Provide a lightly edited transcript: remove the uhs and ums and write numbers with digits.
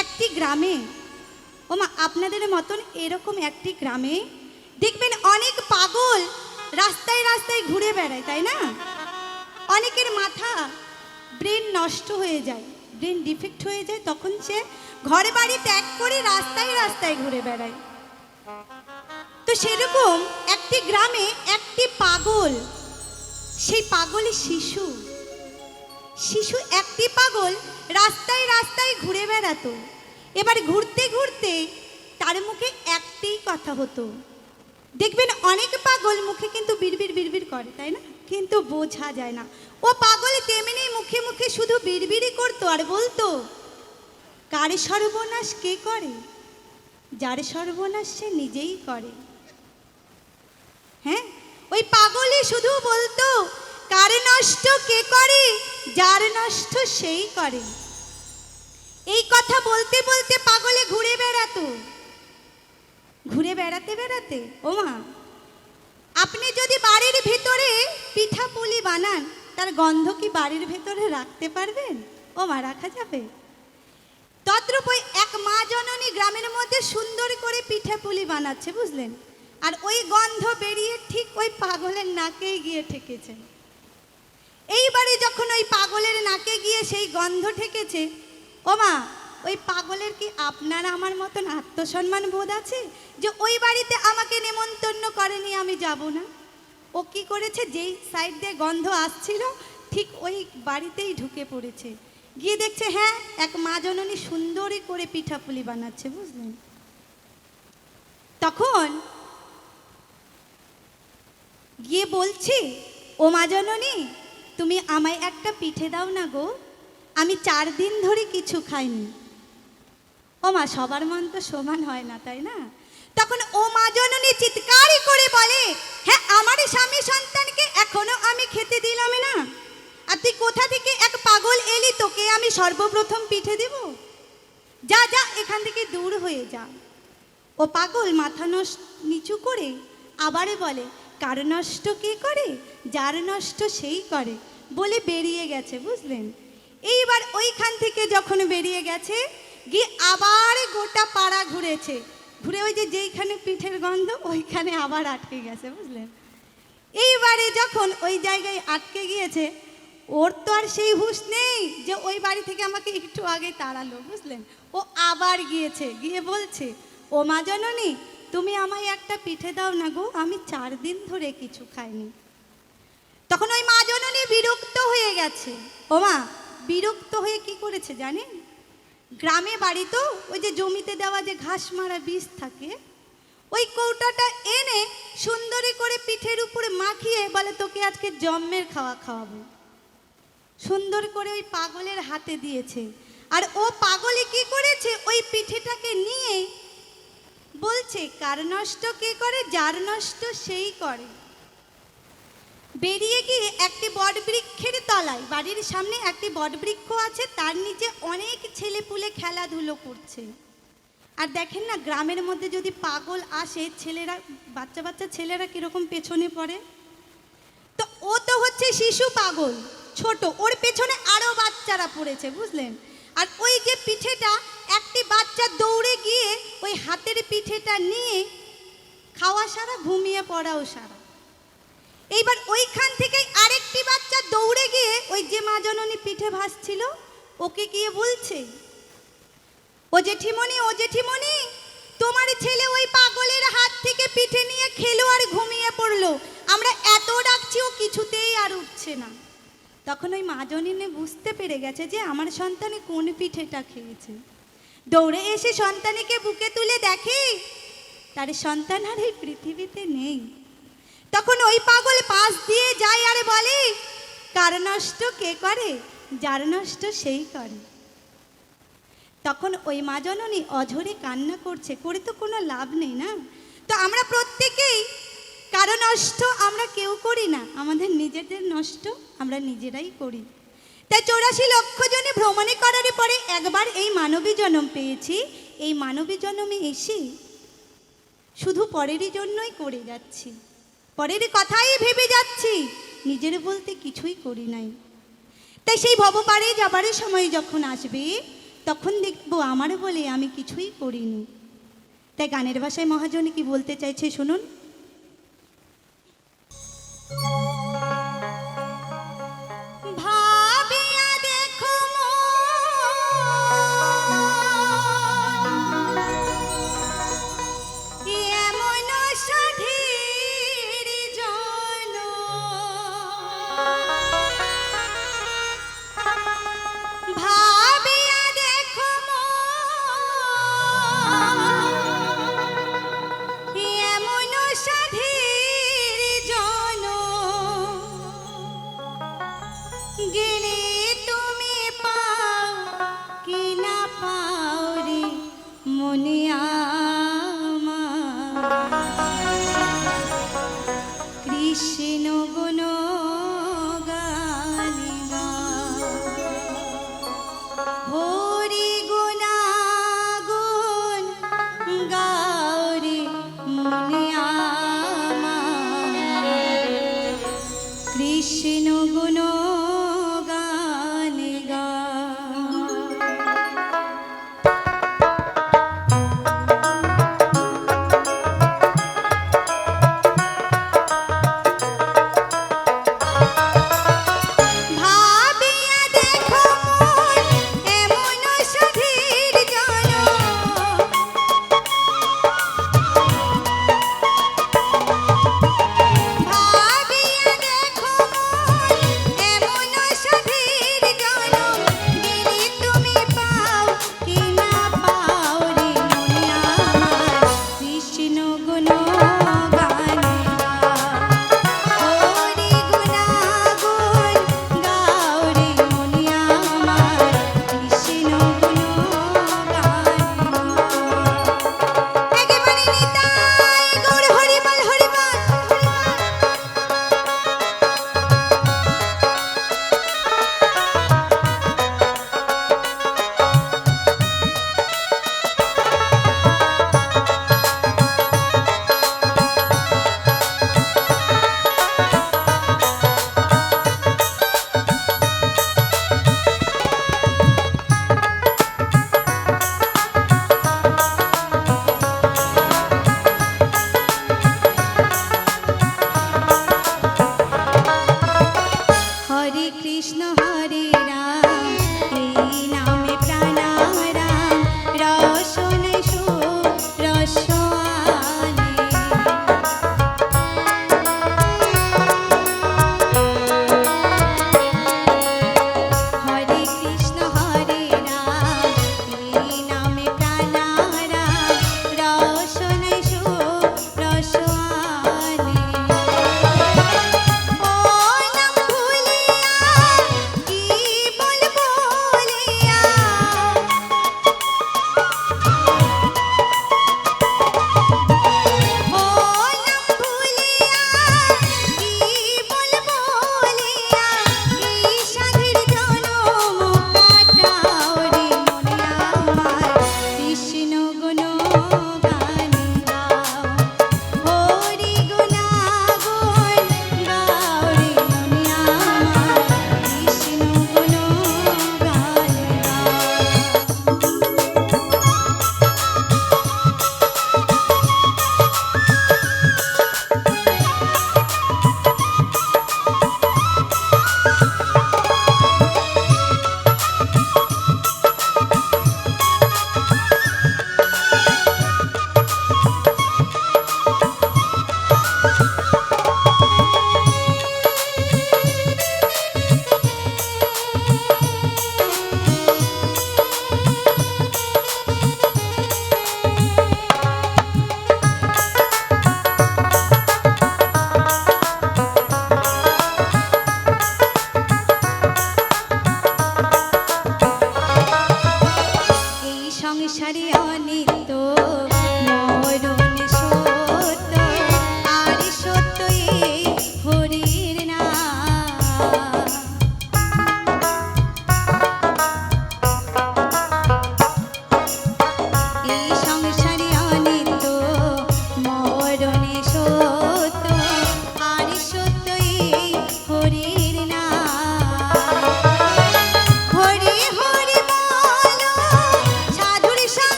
একটি গ্রামে, ওমা আপনাদের মতন এরকম একটি গ্রামে দেখবেন অনেক পাগল রাস্তায় রাস্তায় ঘুরে বেড়ায়, তাই না? অনেকের মাথা ব্রেন নষ্ট হয়ে যায়, ব্রেন ডিফেক্ট হয়ে যায়, তখন সে ঘরে বাড়ি ত্যাগ করে রাস্তায় রাস্তায় ঘুরে বেড়ায়। তো সেরকম একটি গ্রামে একটি পাগল, সেই পাগলের শিশু একটি পাগল রাস্তায় রাস্তায় ঘুরে বেড়াতো। এবার ঘুরতে ঘুরতে তার মুখে একটাই কথা হতো। দেখবেন অনেক পাগল মুখে কিন্তু বিড়বিড় বিড়বিড় করে, তাই না? কিন্তু বোঝা যায় না। ও পাগল তেমনি মুখে মুখে শুধু বিড়বিড়ই করতো আর বলতো, কার সর্বনাশ কে করে? যার সর্বনাশ সে নিজেই করে। হ্যাঁ, ওই পাগলই শুধু বলতো, কার নষ্ট কে করে? যার নষ্ট সেই করে। এই কথা বলতে বলতে পাগলে ঘুরে বেড়াতো। ঘুরে বেড়াতে বেড়াতে, ওমা আপনি যদি বাড়ির ভিতরে পিঠা পুলি বানান, তার গন্ধ কি বাড়ির ভেতরে রাখতে পারবেন? ওমা রাখা যাবে? তদ্রূপ এক মা জননী গ্রামের মধ্যে সুন্দর করে পিঠা পুলি বানাচ্ছে, বুঝলেন? আর ওই গন্ধ বেরিয়ে ঠিক ওই পাগলের নাকেই গিয়ে ঠেকেছে। এইবারে যখন ওই পাগলের নাকে গিয়ে সেই গন্ধ ঠেকেছে, ওমা ওই পাগলের কি আপনার আমার মতন আত্মসম্মান বোধ আছে যে ওই বাড়িতে আমাকে নেমন্তন্ন করেনি, আমি যাব না? ও কি করেছে, যেই সাইড দিয়ে গন্ধ আসছিল ঠিক ওই বাড়িতেই ঢুকে পড়েছে। গিয়ে দেখছে হ্যাঁ, এক মা জননী সুন্দরী করে পিঠাপুলি বানাচ্ছে, বুঝলেন? তখন গিয়ে বলছি, ও মা জননী, তুমি আমায় একটা পিঠে দাও না গো, আমি 4 দিন ধরে কিছু খাইনি। ও মা, সবার মন তো সমান হয় না, তাই না? তখন ও মা জননী চিৎকার করে বলে, হ্যাঁ আমার স্বামী সন্তানকে এখনো আমি খেতে দিলাম না, আর তুই কোথা থেকে এক পাগল এলি, তোকে আমি সর্বপ্রথম পিঠে দেব? যা যা, এখান থেকে দূর হয়ে যা। ও পাগল মাথা নিচু করে আবারে বলে, কার নষ্ট কে করে? যার নষ্ট সেই করে, বলে বেরিয়ে গেছে, বুঝলেন? এইবার ওইখান থেকে যখন বেরিয়ে গেছে, গিয়ে আবার গোটা পাড়া ঘুরেছে, ঘুরে ওই যেইখানে পিঠের গন্ধ ওইখানে আবার আটকে গেছে, বুঝলেন? এইবারে যখন ওই জায়গায় আটকে গিয়েছে, ওর তো আর সেই হুঁশ নেই যে ওই বাড়ি থেকে আমাকে একটু আগে তাড়ালো, বুঝলেন? ও আবার গিয়েছে, গিয়ে বলছে, ও মা জননী, তুমি আমায় একটা পিঠে দাও না গো, আমি 4 দিন ধরে কিছু খাইনি। তখন ওই মা জননী বিরক্ত হয়ে গেছে। ও মা বিরক্ত হয়ে কি করেছে জানেন? গ্রামে বাড়ি তো, ওই যে জমিতে দেওয়া যে ঘাস মারা বীজ থাকে, ওই কৌটাটা এনে সুন্দরী করে পিঠের উপরে মাখিয়ে বলে, তোকে আজকে জম্মের খাওয়া খাওয়াবো। সুন্দর করে ওই পাগলের হাতে দিয়েছে। আর ও পাগলে কি করেছে, ওই পিঠেটাকে নিয়ে বলছে, কার নষ্ট কে করে? যার নষ্ট সেই করে। বেরিয়ে গিয়ে একটি বট বৃক্ষের তলায়, বাড়ির সামনে একটি বট বৃক্ষ আছে, তার নিচে অনেক ছেলেপুলে খেলাধুলো করছে। আর দেখেন না, গ্রামের মধ্যে যদি পাগল আসে, ছেলেরা বাচ্চা বাচ্চা ছেলেরা কিরকম পেছনে পড়ে। তো ও তো হচ্ছে শিশু পাগল, ছোট, ওর পেছনে আরো বাচ্চারা পড়েছে, বুঝলেন? আর ওই যে পিঠেটা, একটি বাচ্চা দৌড়ে গিয়ে ওই হাতের পিঠেটা নিয়ে খাওয়া সারা, ঘুমিয়ে পড়াও সারা। এইবার ওইখান থেকে আরেকটি বাচ্চা দৌড়ে গিয়ে ওই যে মা জননী পিঠে ভাসছিল ওকে গিয়ে বলছে, ও জেঠিমণি, ও জেঠিমণি, তোমার ছেলে ওই পাগলের হাত থেকে পিঠে নিয়ে খেলো আর ঘুমিয়ে পড়লো, আমরা এত ডাকছি ও কিছুতেই আর উঠছে না। তখন ওই মা জননী বুঝতে পেরে গেছে যে আমার সন্তানে কোন পিঠেটা খেয়েছে। দৌড়ে এসে সন্তানকে বুকে তুলে দেখে তার সন্তান আর এই পৃথিবীতে নেই। তখন ওই পাগল পাশ দিয়ে যায় আর বলে, কার নষ্ট কে করে? যার নষ্ট সেই করে। তখন ওই মা জননী অঝরে কান্না করছে, করে তো কোনো লাভ নেই না। তো আমরা প্রত্যেকেই কারো নষ্ট আমরা কেউ করি না, আমাদের নিজেদের নষ্ট আমরা নিজেরাই করি। তাই 84 লক্ষ জনে ভ্রমণে করার পরে একবার এই মানবী জন্ম পেয়েছি। এই মানবী জন্মে এসে শুধু পরেরই জন্যই করে যাচ্ছি। পরের কথাই ভেবে যাচ্ছি, নিজের বলতে কিছুই করি নাই। তাই সেই ভবপারে যাবার সময় যখন আসবে, তখন দেখবো আমার বলে আমি কিছুই করিনি। তাই গানের ভাষায় মহাজন কি বলতে চাইছে শুনুন।